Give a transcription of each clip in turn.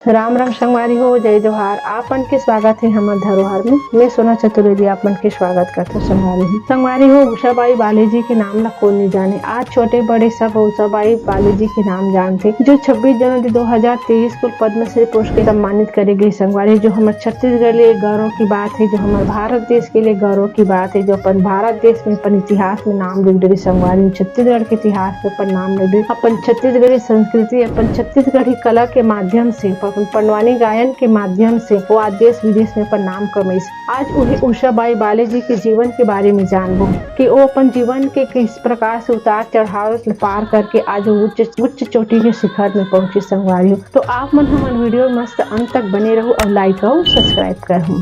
राम राम संगवारी हो, जय जोहार। आपन के स्वागत है हमार धरोहर में। मैं सोना चतुर्वेदी आपन के स्वागत करता संगवारी हूँ। संगवारी हो, उषाबाई बाली जी के नाम ला कौन नहीं जाने। आज छोटे बड़े सब उषाबाई बाली जी के नाम जानते, जो 26 जनवरी 2023 को पद्मश्री पुरस्कार से सम्मानित करे गई। संगवारी जो हमारे छत्तीसगढ़ लिए गौरव की बात है, जो हमारे भारत देश के लिए गौरव की बात है, जो अपन भारत देश में अपन इतिहास में नाम लिख दे। संगवारी छत्तीसगढ़ के इतिहास में अपन नाम लिख दे। अपन छत्तीसगढ़ी संस्कृति, अपन छत्तीसगढ़ी कला के माध्यम से, पंडवानी गायन के माध्यम से वो आज देश विदेश में अपन नाम कमाइस। आज उन्हें उषाबाई बाली जी के जीवन के बारे में जानबो कि वो अपन जीवन के किस प्रकार से उतार चढ़ाव पार करके आज उच्च चोटी के शिखर में पहुंचे। संगवारी तो आप मन हमारे वीडियो मस्त अंत तक बने रहो और लाइक और सब्सक्राइब करो।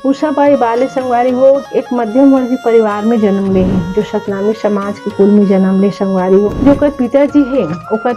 उषाबाई बाली संगवारी हो एक मध्यम वर्गीय परिवार में जन्म ले है, जो सतनामी समाज के कुल में जन्म ले। संगवारी हो जो ओकर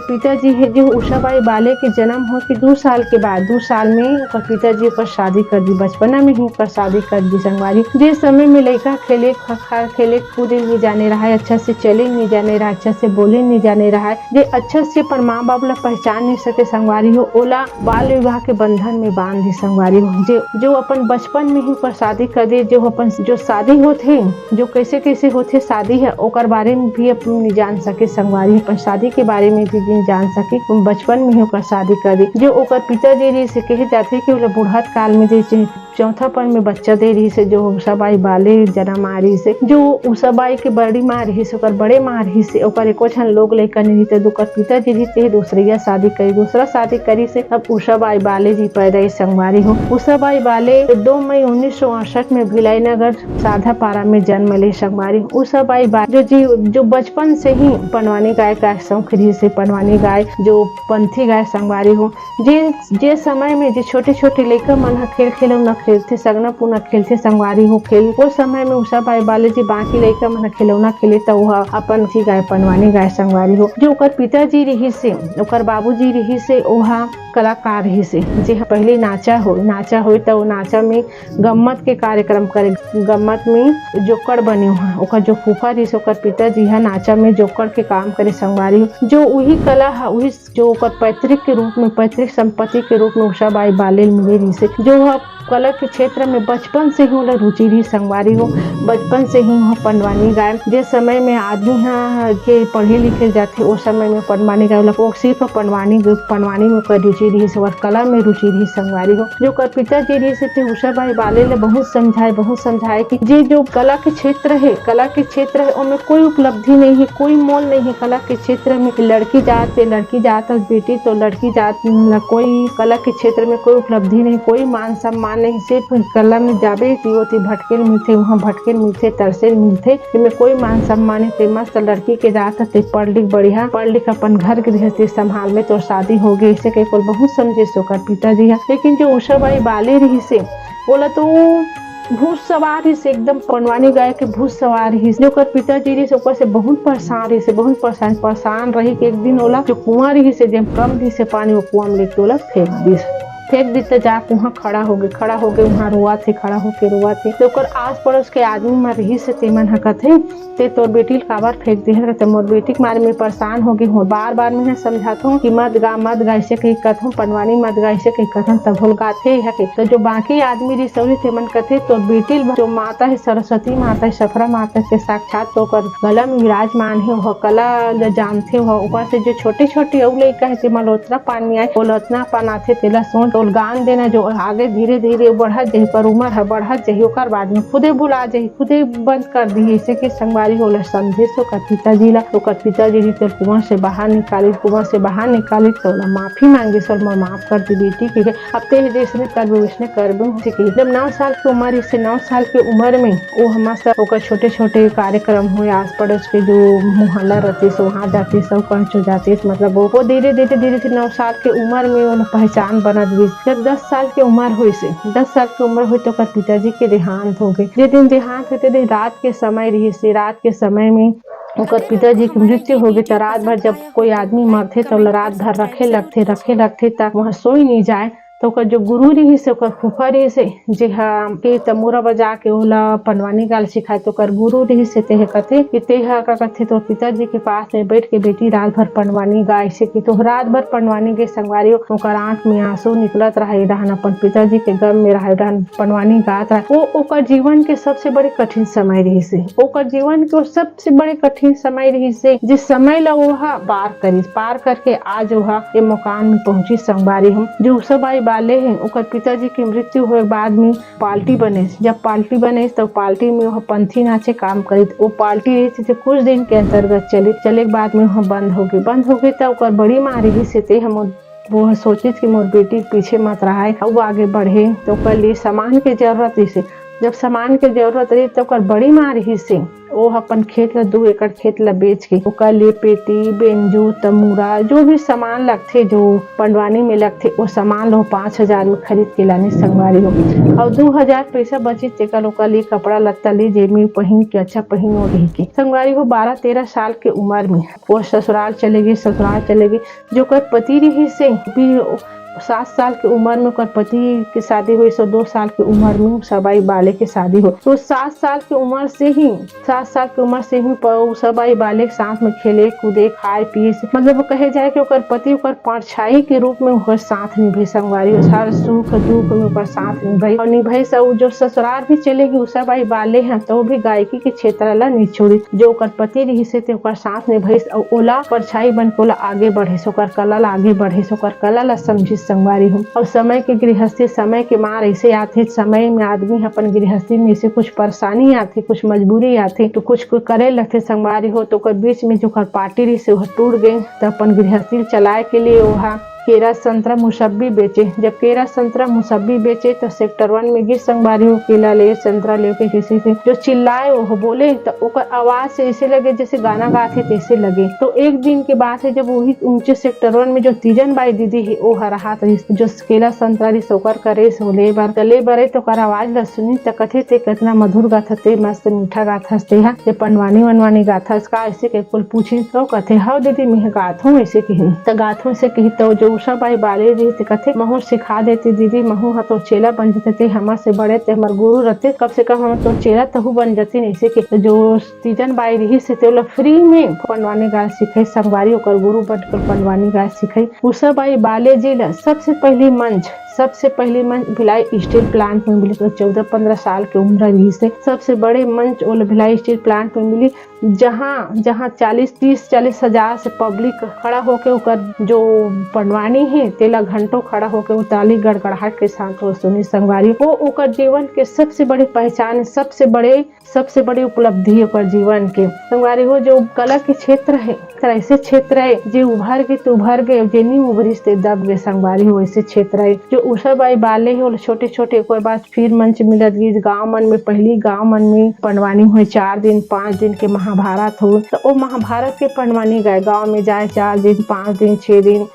पिताजी है जो उषाबाई बाली के जन्म हो के 2 साल के बाद 2 साल में ओकर पिताजी ओकर शादी कर दी। बचपना में ही ओकर शादी कर दी। संगवारी जिस समय में लड़का खेले कूदे नहीं जाने रहा है, अच्छा से चले नहीं जाने रहा, अच्छा से बोले नहीं जाने रहा है, जे अच्छा से पर माँ बाप ला पहचान नहीं सके। संगवारी हो ओला बाल विवाह के बंधन में बांध दी। संगवारी हो जो अपन बचपन में ही पर शादी कर दे। जो अपन जो शादी होते जो कैसे होते शादी है ओकर बारे में भी अपन नहीं जान सके। संगवारी अपन शादी के बारे में भी नहीं जान सके, बचपन में ही ओकर शादी कर दे। जो ओकर पिताजी से कहे जाते कि वो बुढ़त काल में जे चौथापन में बच्चा दे रही से, जो उषाबाई बाली जन्म आ रही से, जो उषाबाई के बड़ी माँ रही से, ओकर बड़े माँ रही से, ओकर एको छन लोग लेकर नहीं थे। ओकर पिताजी रही दूसरा शादी करी से अब उषाबाई बाली जी पैदा। संगवारी हो उषाबाई बाली 2 मई 1968 में भिलाई नगर साधा पारा में जन्म ले। संगवारी उषाबाई बाली जो बचपन से ही पंडवानी गाय का शौक रही से, पंडवानी गाय जो पंथी गाय। संगवारी हो जे समय में जो छोटे छोटे लड़का मन खेल खिलौना खेलते, सगना पुना खेलते। संगवारी हो खेल उस समय में उषाबाई बाली जी बाकी लड़का मन खिलौना खेले तो वह अपन थी गाय पंडवानी गाय। संगवारी हो जो ओकर पिताजी रही से, ओकर बाबूजी रही से, वहाँ कलाकार रही से, जे पहले नाचा हो तो नाचा में गम्मत के कार्यक्रम करे। गम्मत में जोकर बने हुआ ओकर जो फूफा रही से, ओकर पिताजी है नाचा में जोकर के काम करे। संगवारी हो जो वही कला है, वही जो ओकर पैतृक के रूप में, पैतृक संपत्ति के रूप में उषाबाई बाली मिले रही से, जो कला के क्षेत्र में बचपन से ही रुचि रही। संगवारी हो बचपन से ही पंडवानी गाय जिस समय में आदमी यहाँ के पढ़े लिखे जाते उस समय में पंडवानी गाय वो सिर्फ पंडवानी में कर रुचि रही से और कला में रुचि रही। संगवारी हो जो कर पिताजी रही से उषाबाई बाली ने बहुत समझाए कि जे जो कला के क्षेत्र है उनमें कोई उपलब्धि नहीं है, कोई मोल नहीं है। कला के क्षेत्र में लड़की जात और बेटी तो लड़की जात, कोई कला के क्षेत्र में कोई उपलब्धि नहीं, कोई मान सम्मान नहीं। सिर्फ कला में जाबे कि भटकेल मिलते, वहाँ भटकेल मिलते, तरसेल मिलते, इनमें कोई मान सम्मान है। मस्त लड़की के जात थे, पढ़ लिख अपन घर गृहस्थी संभाल में तो शादी हो गई। इसे कई बहुत समझे सोकर पिताजी है। लेकिन जो उषाबाई बाली रही से बोला तो भूत सवार ही से, एकदम पंडवानी गाय के भूत सवार ही जो कर पिताजी रही से ऊपर से बहुत परेशान रही कि एक दिन ओला जो कुआं रही से जब कम दी से पानी वो कुआं में लेके ओला फेंक दी तो जाके वहाँ खड़ा हो गए वहाँ रोआ थे। तो ओकर आस पड़ोस के आदमी में रही से तेमन हकत है ते तोर बेटी काबर फेंक दे है। मोर बेटी के मारे में परेशान हो गई हूँ, बार मैं समझाता हूँ कि मत गा ऐसे कहीं कथूँ, पंडवानी मत गा ऐसे कहीं कथूँ, तब भूल गाते है। तो जो बाकी आदमी रही सौरी तेमन कथे तोर बेटी जो माता है सरस्वती माता है, सफरा माता के साक्षात तो ओकर गला में विराजमान है, वह कला जानते हो। ऊपर से जो छोटे और लड़का है तेमन लोतना पानी आए वो लोतना पान आथे तेला सोच तो गान देना जो आगे धीरे धीरे बढ़त जाही, पर उम्र है बढ़त जाही, ओकर बाद में खुदे भुला जाही, खुदे बंद कर दी। ऐसे के संगवारी होला समझे सो ओकर पिताजी ला, ओकर पिताजी जी तो कुआं से बाहर निकाली, कुआं से बाहर निकाली तो माफी मांगी, सर मैं माफ कर दी बेटी के अब ते जैसे करबे वैसने करबे। जब 9 साल की उम्र, इससे 9 साल की उम्र में वो हमारे ओकर छोटे छोटे कार्यक्रम हुए, आस पड़ोस के जो मोहल्ला रहते सो वहाँ जाते, सब कंचो जाते, मतलब वो धीरे धीरे से 9 साल की उम्र में वो पहचान बनत गई। जब 10 साल की उम्र हुई से 10 साल की उम्र हुई तो ओकर पिताजी के देहांत हो गए। जे दिन देहांत होते दिन रात के समय रही से, रात के समय में ओकर पिताजी की मृत्यु हो गई। तो रात भर जब कोई आदमी मरथे तो रात भर रखे लगथे तक वहाँ सोई नहीं जाए। तो ओकर जो गुरु रही से, ओकर फूफा रही से, जे के तमूरा बजा के ओला पंडवानी गाल सिखाए, तो ओकर गुरु रही से तेह कथे कि तेह का कथे तो पिताजी के पास में बैठ के बेटी रात भर पंडवानी गाय से कि तो रात भर पंडवानी गे संगवारी ओकर आंख में आंसू निकलत रहे रहन, अपन पिताजी के गम में रहे रहन, पंडवानी गात रहे। वो ओकर जीवन के सबसे बड़े कठिन समय रही से, ओकर जीवन के सबसे बड़े कठिन समय रही से, जिस समय ला वह पार करके आज वह ये मुकाम में पहुंची। संगवारी हम जो सब आई बाले हैं, ओकर पिताजी की मृत्यु हुए बाद में पार्टी बने। जब पार्टी बने तो पार्टी में वह पंथी नाचे काम करी। वो पार्टी रही थी कुछ दिन के अंतर्गत चले के बाद में वह बंद हो गई। तो ओकर बड़ी माँ रही से ते हम वो सोची कि मोर बेटी पीछे मत रहा है, वो आगे बढ़े। तो ओकर लिए सामान के जरूरत से, जब सामान के जरूरत रही तो ओकर बड़ी माँ रही से वो अपन खेत ला 2 एकड़ खेत ला बेच के ओकर लिए पेटी, बेंजू, तमूरा जो भी सामान लगथे जो पंडवानी में लगथे वो सामान लो 5,000 में खरीद के लाने संगवारी हो। और 2,000 पैसा बची तेकर ओकर लिए कपड़ा लत्ता ली जेब में पहन के अच्छा पहन हो रही के संगवारी हो। 12-13 साल के उम्र में वो ससुराल चले गए। जो ओकर पति रही से भी 7 साल की उम्र में ओकर पति की शादी हुई, 2 साल की उम्र में सबाई बाले की शादी हो। तो 7 साल की उम्र से ही सबाई बाले के साथ में खेले कूदे खाए पिए से, मतलब कहे जाए कि ओकर पति ओकर परछाई के रूप में ओकर साथ निभे संगवारी, हर सुख दुख में ओकर साथ निभे सब। जो ससुराल भी चलेगी सबाई बाले हैं तो भी गायकी के क्षेत्र ला नहीं छोड़ी। जो ओकर पति रही से ओकर साथ निभे और ओला परछाई बन के ओला आगे बढ़े, ओकर कला ला आगे बढ़े, ओकर कला ला समझी संगवारी हो। और समय के गृहस्थी, समय के मार ऐसे आते, समय में आदमी अपन गृहस्थी में से कुछ परेशानी आती, कुछ मजबूरी आती तो कुछ करे लगते संगवारी हो। तो बीच में जो पार्टी रही से वह टूट गई। तो अपन गृहस्थी चलाए के लिए वहाँ केरा संतरा मुसब्बी बेचे। जब केरा संतरा मुसब्बी बेचे तो सेक्टर 1 में गिर संगवारी हो केला ले संतरा लेके किसी से जो चिल्लाए वो बोले तो ओकर आवाज से ऐसे लगे जैसे गाना गाते तैसे लगे। तो एक दिन के बाद है जब वही ऊंचे सेक्टर 1 में जो तीजन बाई दीदी है वो हराहत रही, जो केला संतरा रही सोकर करे सोले बारे तो कर आवाज ला सुनी तो कथे ते कितना मधुर गाथा ते, मस्त मीठा गाथा ते हा ते पंडवानी गाथा का ऐसे के कुल पूछी तो कथे हाँ दीदी मैं गाथू ऐसे कही तो गाथू से कही। तो जो सबाई बाले रही थे कथे महू सिखा देती दीदी, महू हा तो चेला बन जाते थे, हमारे से बड़े थे हमारे गुरु रहते, कम से कम हम तो चेला तहु बन जाती नहीं से के। जो तीजन बाई रही से तो फ्री में पंडवानी गाय सिखाई संगवारी, ओकर गुरु बनकर पंडवानी गाय सिखाई। सबाई बाले जी ला सबसे पहली मंच भिलाई स्टील प्लांट में मिली। तो 14-15 साल की उम्र रही से सबसे बड़े मंच ओल भिलाई स्टील प्लांट में मिली, जहाँ 40-30-40 हजार से पब्लिक खड़ा होके ओकर जो पंडवानी है तेला घंटों खड़ा होके वो ताली गड़गड़ाहट के साथ वो सुनी संगवारी। वो ओकर जीवन के सबसे बड़ी पहचान, सबसे बड़ी उपलब्धि ओकर जीवन के संगवारी हो। जो कला के क्षेत्र है ऐसे क्षेत्र है जो उभर गए जे नहीं उभरिस ते दब गए संगवारी हो। ऐसे क्षेत्र है जो उषाबाई बाले हो छोटे ओकर बाद फिर मंच मिलत गई गाँव मन में। पहली गाँव मन में पंडवानी हुए 4 दिन 5 दिन के महाभारत हो तो वो महाभारत के पंडवानी गए गाँव में जाए 4 दिन 5 दिन 6 दिन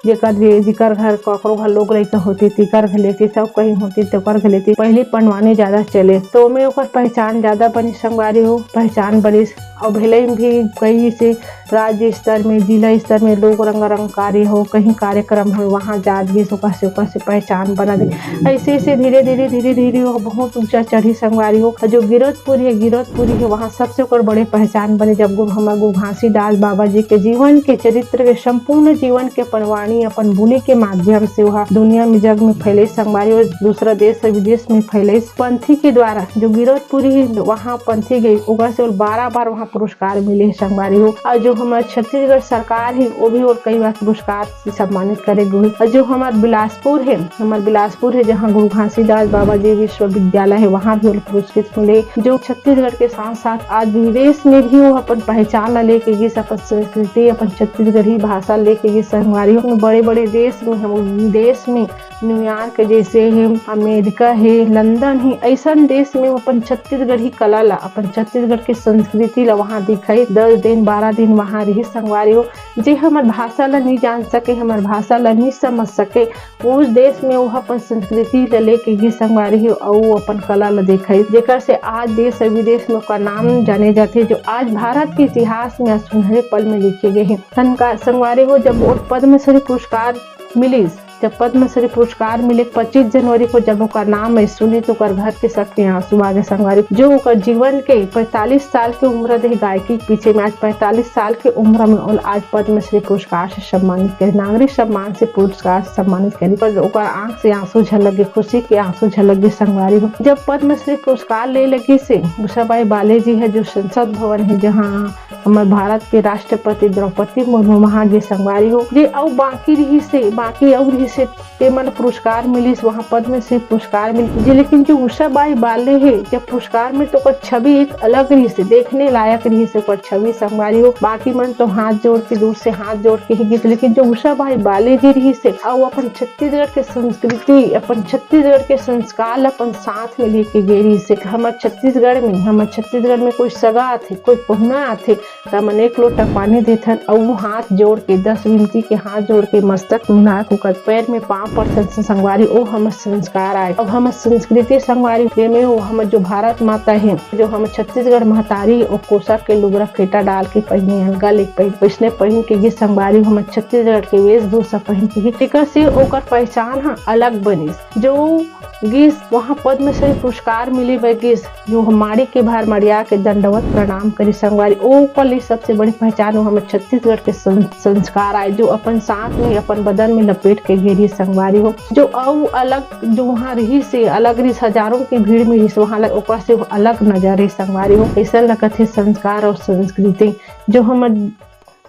जिकर घर ककरो घर लोग रही होती तिकर घर लेती, सब कहीं होती तो घर लेती। पहले पंडवानी ज्यादा चले तो में ओकर पहचान ज्यादा बनी संगवारी हो, पहचान बनी। और भले भी कहीं से राज्य स्तर में जिला स्तर में लोग रंगकारी हो, कहीं कार्यक्रम हो वहाँ जादगी से पहचान बना दे। ऐसे धीरे धीरे वो बहुत ऊंचा चढ़ी संगवारी हो। जो गिरतपुरी है वहाँ सबसे ओकर बड़े पहचान बने। जब हमारे घासीदास बाबा जी के जीवन के चरित्र के संपूर्ण जीवन के पंडवानी अपन बोली के माध्यम से वहाँ दुनिया में जग में फैले संगवारी और दूसरा देश और विदेश में फैले पंथी के द्वारा। जो गिरतपुरी है वहाँ पंथी गई ओकर से 12 बार वहाँ पुरस्कार मिले संगवारी हो। और जो हमारे छत्तीसगढ़ सरकार है वो भी और कई बार पुरस्कार से सम्मानित करेगी। और जो हमारे बिलासपुर है बिलासपुर है जहाँ गुरु घासीदास बाबा जी विश्वविद्यालय है, वहाँ भी पुरस्कृत मिले। जो छत्तीसगढ़ के साथ साथ आज विदेश में भी वो अपन पहचान लेके गए, अपन संस्कृति अपन छत्तीसगढ़ी भाषा लेके गए। संगवारी बड़े बड़े देश में हम विदेश में न्यूयॉर्क जैसे है, अमेरिका है, लंदन है, ऐसा देश में अपन छत्तीसगढ़ी कला ला, अपन छत्तीसगढ़ के संस्कृति ला वहाँ दिखाई। 10 दिन 12 दिन वहाँ रही संगवारी हो। जे हमार भाषा ला नहीं जान सके, हमार भाषा ला नहीं समझ सके, उस देश में वो अपन संस्कृति ला लेके गए संगवारी हो और अपन कला ला दिखाई, जेकर से आज देश और विदेश में उसका नाम जाने जाते, जो आज भारत के इतिहास में सुनहरे पल में लिखे गए हैं। संगवारी हो जब पद्मश्री पुरस्कार मिली, जब पद्मश्री पुरस्कार मिले 25 जनवरी को जब ओकर नाम है सुनी तो ओकर घर के सबके आंसू आ गए संगवारी। जो ओकर जीवन के 45 साल की उम्र रहे गायकी के पीछे में, आज 45 साल की उम्र में और आज पद्मश्री पुरस्कार से सम्मानित करे, नागरिक सम्मान से पुरस्कार से सम्मानित करे, पर ओकर आंख से आंसू झलक गए, खुशी के आंसू झलक गए संगवारी हो। जब पद्मश्री पुरस्कार ले लगी से उषाबाई बाले जी है जो संसद भवन है जहाँ हमारे भारत के राष्ट्रपति द्रौपदी मुर्मू वहाँ गए संगवारी हो। जे और बाकी रही से मन पुरस्कार मिली, वहाँ पद्मश्री पुरस्कार मिली जी। लेकिन जो उषाबाई बाले है जब पुरस्कार में तो ओकर छवि एक अलग रही से, देखने लायक रही से ओकर छवि संगवारी हो। बाकी मन तो हाथ जोड़ के दूर से हाथ जोड़ के ही गीत, लेकिन जो उषाबाई बाले जी रही से और अपन छत्तीसगढ़ के संस्कृति अपन छत्तीसगढ़ के संस्कार अपन साथ में लेके गई रही से। हमारे छत्तीसगढ़ में कोई सगा आथे, कोई पहुना आथे तो मन 1 लोटा पानी देथन और वो हाथ जोड़ के 10 विनती के हाथ जोड़ के मस्तक मुना कर पैर में पाँव पर संगवारी ओ हम संस्कार आए। अब हम संस्कृति संगवारी में वो हम जो भारत माता है, जो हम छत्तीसगढ़ महतारी और कोसा के लुगरा फेटा डाल के पहने, अलगा ले पहने पहन के ये संगवारी हम छत्तीसगढ़ के वेशभूषा पहन के टिकर से ओकर पहचान अलग बनी। जो गीस वहाँ पद्मश्री पुरस्कार मिली गीस जो हमारी के बाहर मरिया के दंडवत प्रणाम करी संगवारी ओ कल सबसे बड़ी पहचान हो हमें छत्तीसगढ़ के संस्कार आए, जो अपन साथ में अपन बदन में लपेट के घेरी संगवारी हो। जो अलग जो वहाँ रही से अलग रही, हजारों की भीड़ में रही वहाँ ऊपर से अलग नजर है संगवारी हो। ऐसा लगत है संस्कार और संस्कृति जो हम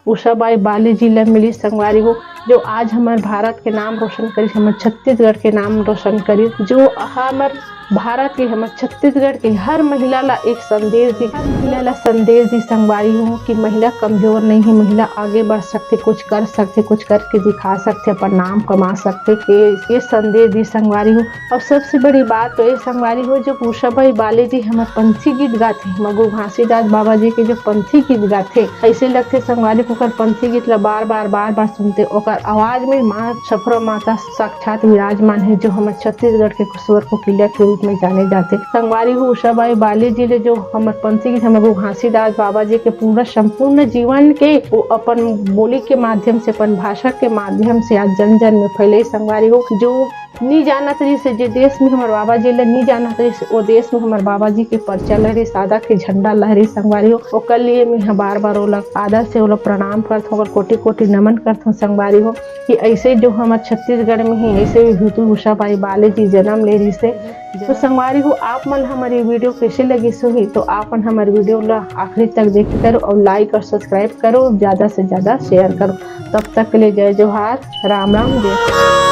उषाबाई बाले जी ला मिली संगवारी हो, जो आज हमारे भारत के नाम रोशन करी, हमारे छत्तीसगढ़ के नाम रोशन करी। जो हमारे भारत के हमारे छत्तीसगढ़ के हर महिला ला एक संदेश दी संगवारी हो कि महिला कमजोर नहीं है, महिला आगे बढ़ सकते, कुछ कर सकते, कुछ करके दिखा सकते, अपन नाम कमा सकते, ये संदेश दी संगवारी हो। और सबसे बड़ी बात तो ये संगवारी हो जो उषाबाई बाले जी हमारे पंथी गीत गाते, हमारे गुरु घासीदास बाबा जी के जो पंथी गीत गाते, ऐसे लगते संगवारी को पंथी गीत ला बार बार सुनते, ओकर आवाज में माँ सफरा माता साक्षात विराजमान है, जो हमारे छत्तीसगढ़ के स्वर को किला के रूप में जाने जाते संगवारी हो। उषाबाई बाले जी ले जो हमारे पंथी गीत हमारे गुरु घासीदास बाबा जी के पूरा संपूर्ण जीवन के वो अपन बोली के माध्यम से, अपन भाषा के माध्यम से आज जन जन में फैले संगवारी हो। जो नहीं जानत रही से जे देश में हमारे बाबा जी ला नहीं जानत रही से वो देश में हमारे बाबा जी के पर्चा लहरी, सादा के झंडा लहरी संगवारी हो। ओकर लिए मैं बार ओला आदर से ओला प्रणाम करत हूँ, कोटि कोटि नमन करत हूँ संगवारी हो कि ऐसे जो हमारे छत्तीसगढ़ में ही ऐसे भी भूतू उषाबाई बाले जी जन्म ले रही से। तो संगवारी हो आप मन हमारी वीडियो कैसे लगी सुही तो आप हमारे वीडियो ला आखिरी तक देखते करो और लाइक और सब्सक्राइब करो, ज्यादा से ज्यादा शेयर करो। तब तक के लिए जय जोहार, राम राम, जय।